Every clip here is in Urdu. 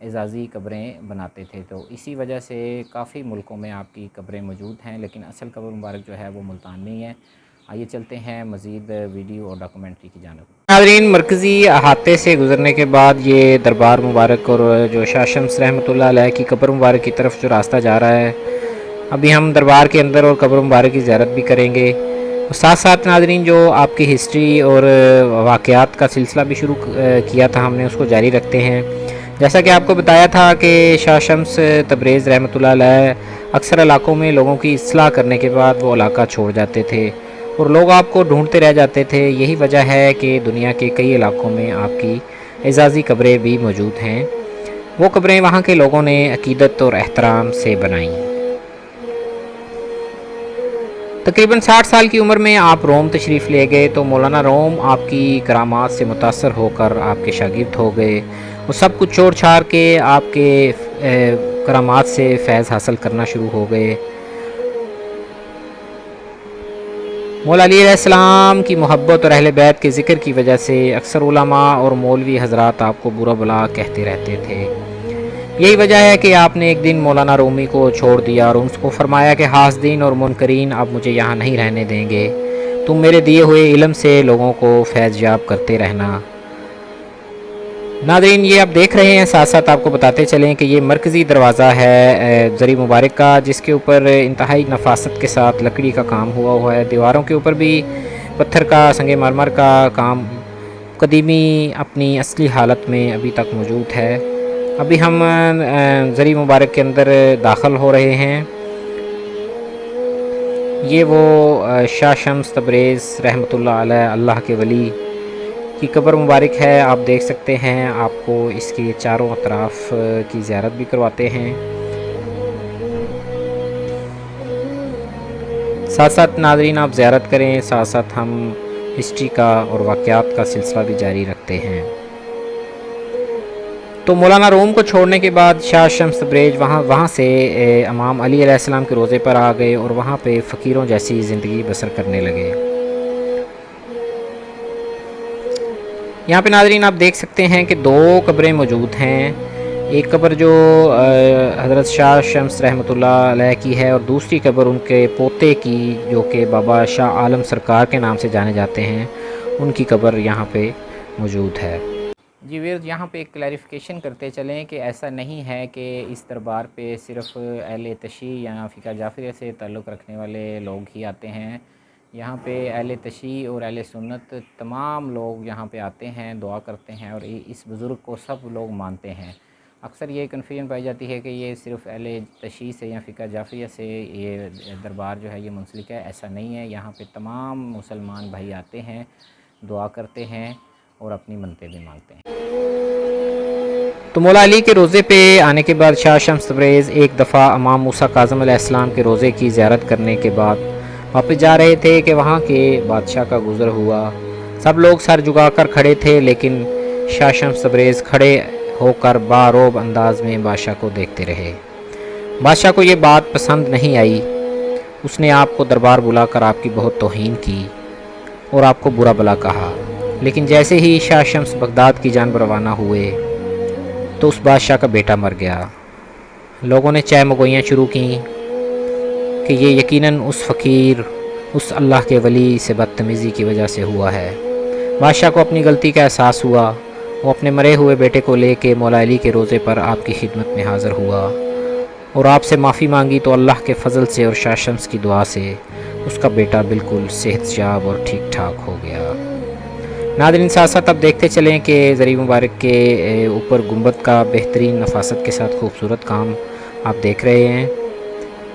اعزازی قبریں بناتے تھے، تو اسی وجہ سے کافی ملکوں میں آپ کی قبریں موجود ہیں، لیکن اصل قبر مبارک جو ہے وہ ملتان میں ہی ہے۔ آئیے چلتے ہیں مزید ویڈیو اور ڈاکومنٹری کی جانب۔ ناظرین، مرکزی احاطے سے گزرنے کے بعد یہ دربار مبارک اور جو شاہ شمس رحمۃ اللہ علیہ کی قبر مبارک کی طرف جو راستہ جا رہا ہے، ابھی ہم دربار کے اندر اور قبر مبارک کی زیارت بھی کریں گے، اور ساتھ ساتھ ناظرین جو آپ کی ہسٹری اور واقعات کا سلسلہ بھی شروع کیا تھا ہم نے، اس کو جاری رکھتے ہیں۔ جیسا کہ آپ کو بتایا تھا کہ شاہ شمس تبریز رحمۃ اللہ علیہ اکثر علاقوں میں لوگوں کی اصلاح کرنے کے بعد وہ علاقہ چھوڑ جاتے تھے اور لوگ آپ کو ڈھونڈتے رہ جاتے تھے۔ یہی وجہ ہے کہ دنیا کے کئی علاقوں میں آپ کی اعزازی قبریں بھی موجود ہیں۔ وہ قبریں وہاں کے لوگوں نے عقیدت اور احترام سے بنائیں۔ تقریباً 60 سال کی عمر میں آپ روم تشریف لے گئے تو مولانا روم آپ کی کرامات سے متاثر ہو کر آپ کے شاگرد ہو گئے، وہ سب کچھ چھوڑ چھاڑ کے آپ کے کرامات سے فیض حاصل کرنا شروع ہو گئے۔ مولا علی علیہ السلام کی محبت اور اہل بیت کے ذکر کی وجہ سے اکثر علماء اور مولوی حضرات آپ کو برا بلا کہتے رہتے تھے۔ یہی وجہ ہے کہ آپ نے ایک دن مولانا رومی کو چھوڑ دیا اور ان کو فرمایا کہ حاسدین اور منکرین اب مجھے یہاں نہیں رہنے دیں گے، تم میرے دیے ہوئے علم سے لوگوں کو فیض یاب کرتے رہنا۔ ناظرین، یہ آپ دیکھ رہے ہیں، ساتھ ساتھ آپ کو بتاتے چلیں کہ یہ مرکزی دروازہ ہے زری مبارک کا، جس کے اوپر انتہائی نفاست کے ساتھ لکڑی کا کام ہوا ہے۔ دیواروں کے اوپر بھی پتھر کا، سنگ مرمر کا کام قدیمی اپنی اصلی حالت میں ابھی تک موجود ہے۔ ابھی ہم زری مبارک کے اندر داخل ہو رہے ہیں۔ یہ وہ شاہ شمس تبریز رحمۃ اللہ علیہ، اللہ کے ولی کی قبر مبارک ہے۔ آپ دیکھ سکتے ہیں، آپ کو اس کے چاروں اطراف کی زیارت بھی کرواتے ہیں۔ ساتھ ساتھ ناظرین آپ زیارت کریں، ساتھ ساتھ ہم ہسٹری کا اور واقعات کا سلسلہ بھی جاری رکھتے ہیں۔ تو مولانا روم کو چھوڑنے کے بعد شاہ شمس تبریز وہاں سے امام علی علیہ السلام کے روضے پر آ گئے اور وہاں پہ فقیروں جیسی زندگی بسر کرنے لگے۔ یہاں پہ ناظرین آپ دیکھ سکتے ہیں کہ دو قبریں موجود ہیں، ایک قبر جو حضرت شاہ شمس رحمۃ اللہ علیہ کی ہے اور دوسری قبر ان کے پوتے کی جو کہ بابا شاہ عالم سرکار کے نام سے جانے جاتے ہیں، ان کی قبر یہاں پہ موجود ہے۔ جی ویئر، یہاں پہ ایک کلیریفیکیشن کرتے چلیں کہ ایسا نہیں ہے کہ اس دربار پہ صرف اہل تشیع یا فقہ جعفریہ سے تعلق رکھنے والے لوگ ہی آتے ہیں۔ یہاں پہ اہل تشیع اور اہل سنت تمام لوگ یہاں پہ آتے ہیں، دعا کرتے ہیں اور اس بزرگ کو سب لوگ مانتے ہیں۔ اکثر یہ کنفیوژن پائی جاتی ہے کہ یہ صرف اہل تشیع سے یا فقہ جعفریہ سے یہ دربار جو ہے یہ منسلک ہے، ایسا نہیں ہے۔ یہاں پہ تمام مسلمان بھائی آتے ہیں، دعا کرتے ہیں اور اپنی منتیں بھی مانگتے ہیں۔ تو مولا علی کے روضے پہ آنے کے بعد شاہ شمس تبریز ایک دفعہ امام موسیٰ کاظم علیہ السلام کے روضے کی زیارت کرنے کے بعد واپس جا رہے تھے کہ وہاں کے بادشاہ کا گزر ہوا۔ سب لوگ سر جھکا کر کھڑے تھے، لیکن شاہ شمس تبریز کھڑے ہو کر باروب انداز میں بادشاہ کو دیکھتے رہے۔ بادشاہ کو یہ بات پسند نہیں آئی، اس نے آپ کو دربار بلا کر آپ کی بہت توہین کی اور آپ کو برا بلا کہا۔ لیکن جیسے ہی شاہ شمس بغداد کی جانب روانہ ہوئے تو اس بادشاہ کا بیٹا مر گیا۔ لوگوں نے چہ مگوئیاں شروع کیں کہ یہ یقیناً اس فقیر، اس اللہ کے ولی سے بدتمیزی کی وجہ سے ہوا ہے۔ بادشاہ کو اپنی غلطی کا احساس ہوا، وہ اپنے مرے ہوئے بیٹے کو لے کے مولا علی کے روضے پر آپ کی خدمت میں حاضر ہوا اور آپ سے معافی مانگی، تو اللہ کے فضل سے اور شاہ شمس کی دعا سے اس کا بیٹا بالکل صحت یاب اور ٹھیک ٹھاک ہو گیا۔ ناظرین، ساتھ ساتھ اب دیکھتے چلیں کہ زری مبارک کے اوپر گنبد کا بہترین نفاست کے ساتھ خوبصورت کام آپ دیکھ رہے ہیں۔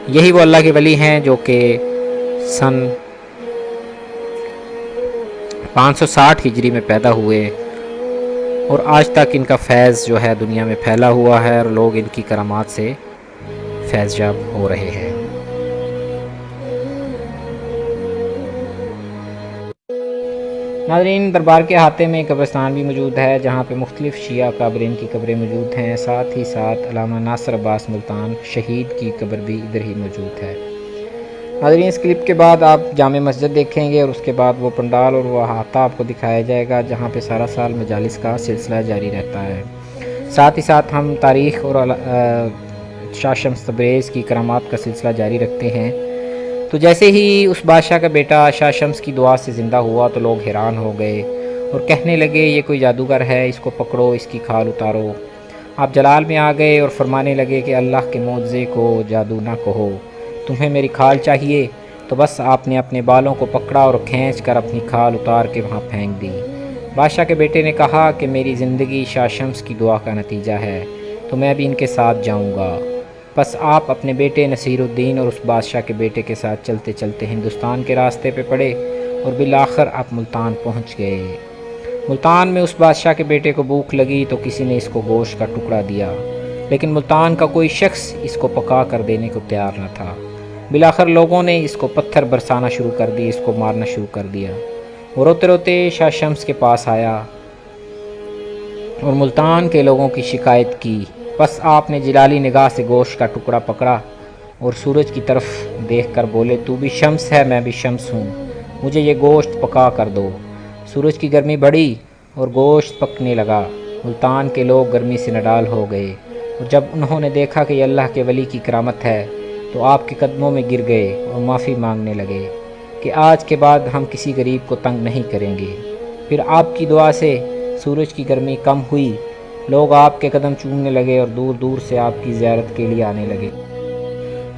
یہی وہ اللہ کے ولی ہیں جو کہ سن 560 ہجری میں پیدا ہوئے اور آج تک ان کا فیض جو ہے دنیا میں پھیلا ہوا ہے اور لوگ ان کی کرامات سے فیض یاب ہو رہے ہیں۔ ناظرین، دربار کے احاطے میں قبرستان بھی موجود ہے جہاں پہ مختلف شیعہ اکابرین کی قبریں موجود ہیں، ساتھ ہی ساتھ علامہ ناصر عباس ملتان شہید کی قبر بھی ادھر ہی موجود ہے۔ ناظرین، اس کلپ کے بعد آپ جامع مسجد دیکھیں گے اور اس کے بعد وہ پنڈال اور وہ احاطہ آپ کو دکھایا جائے گا جہاں پہ سارا سال مجالس کا سلسلہ جاری رہتا ہے۔ ساتھ ہی ساتھ ہم تاریخ اور شاہ شمس تبریز کی کرامات کا سلسلہ جاری رکھتے ہیں۔ تو جیسے ہی اس بادشاہ کا بیٹا شاہ شمس کی دعا سے زندہ ہوا تو لوگ حیران ہو گئے اور کہنے لگے یہ کوئی جادوگر ہے، اس کو پکڑو، اس کی کھال اتارو۔ آپ جلال میں آ گئے اور فرمانے لگے کہ اللہ کے معجزے کو جادو نہ کہو، تمہیں میری کھال چاہیے؟ تو بس آپ نے اپنے بالوں کو پکڑا اور کھینچ کر اپنی کھال اتار کے وہاں پھینک دی۔ بادشاہ کے بیٹے نے کہا کہ میری زندگی شاہ شمس کی دعا کا نتیجہ ہے، تو میں بھی ان کے ساتھ جاؤں گا۔ بس آپ اپنے بیٹے نصیر الدین اور اس بادشاہ کے بیٹے کے ساتھ چلتے چلتے ہندوستان کے راستے پہ پڑے اور بالآخر آپ ملتان پہنچ گئے۔ ملتان میں اس بادشاہ کے بیٹے کو بھوک لگی تو کسی نے اس کو گوشت کا ٹکڑا دیا، لیکن ملتان کا کوئی شخص اس کو پکا کر دینے کو تیار نہ تھا۔ بالآخر لوگوں نے اس کو پتھر برسانا شروع کر دی، اس کو مارنا شروع کر دیا۔ وہ روتے روتے شاہ شمس کے پاس آیا اور ملتان کے لوگوں کی شکایت کی۔ بس آپ نے جلالی نگاہ سے گوشت کا ٹکڑا پکڑا اور سورج کی طرف دیکھ کر بولے، تو بھی شمس ہے، میں بھی شمس ہوں، مجھے یہ گوشت پکا کر دو۔ سورج کی گرمی بڑھی اور گوشت پکنے لگا۔ ملتان کے لوگ گرمی سے نڈال ہو گئے اور جب انہوں نے دیکھا کہ یہ اللہ کے ولی کی کرامت ہے تو آپ کے قدموں میں گر گئے اور معافی مانگنے لگے کہ آج کے بعد ہم کسی غریب کو تنگ نہیں کریں گے۔ پھر آپ کی دعا سے سورج کی گرمی کم ہوئی، لوگ آپ کے قدم چومنے لگے اور دور دور سے آپ کی زیارت کے لیے آنے لگے۔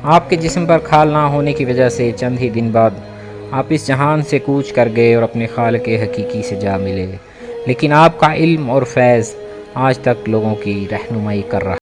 آپ کے جسم پر کھال نہ ہونے کی وجہ سے چند ہی دن بعد آپ اس جہان سے کوچ کر گئے اور اپنے خالق حقیقی سے جا ملے، لیکن آپ کا علم اور فیض آج تک لوگوں کی رہنمائی کر رہا ہے۔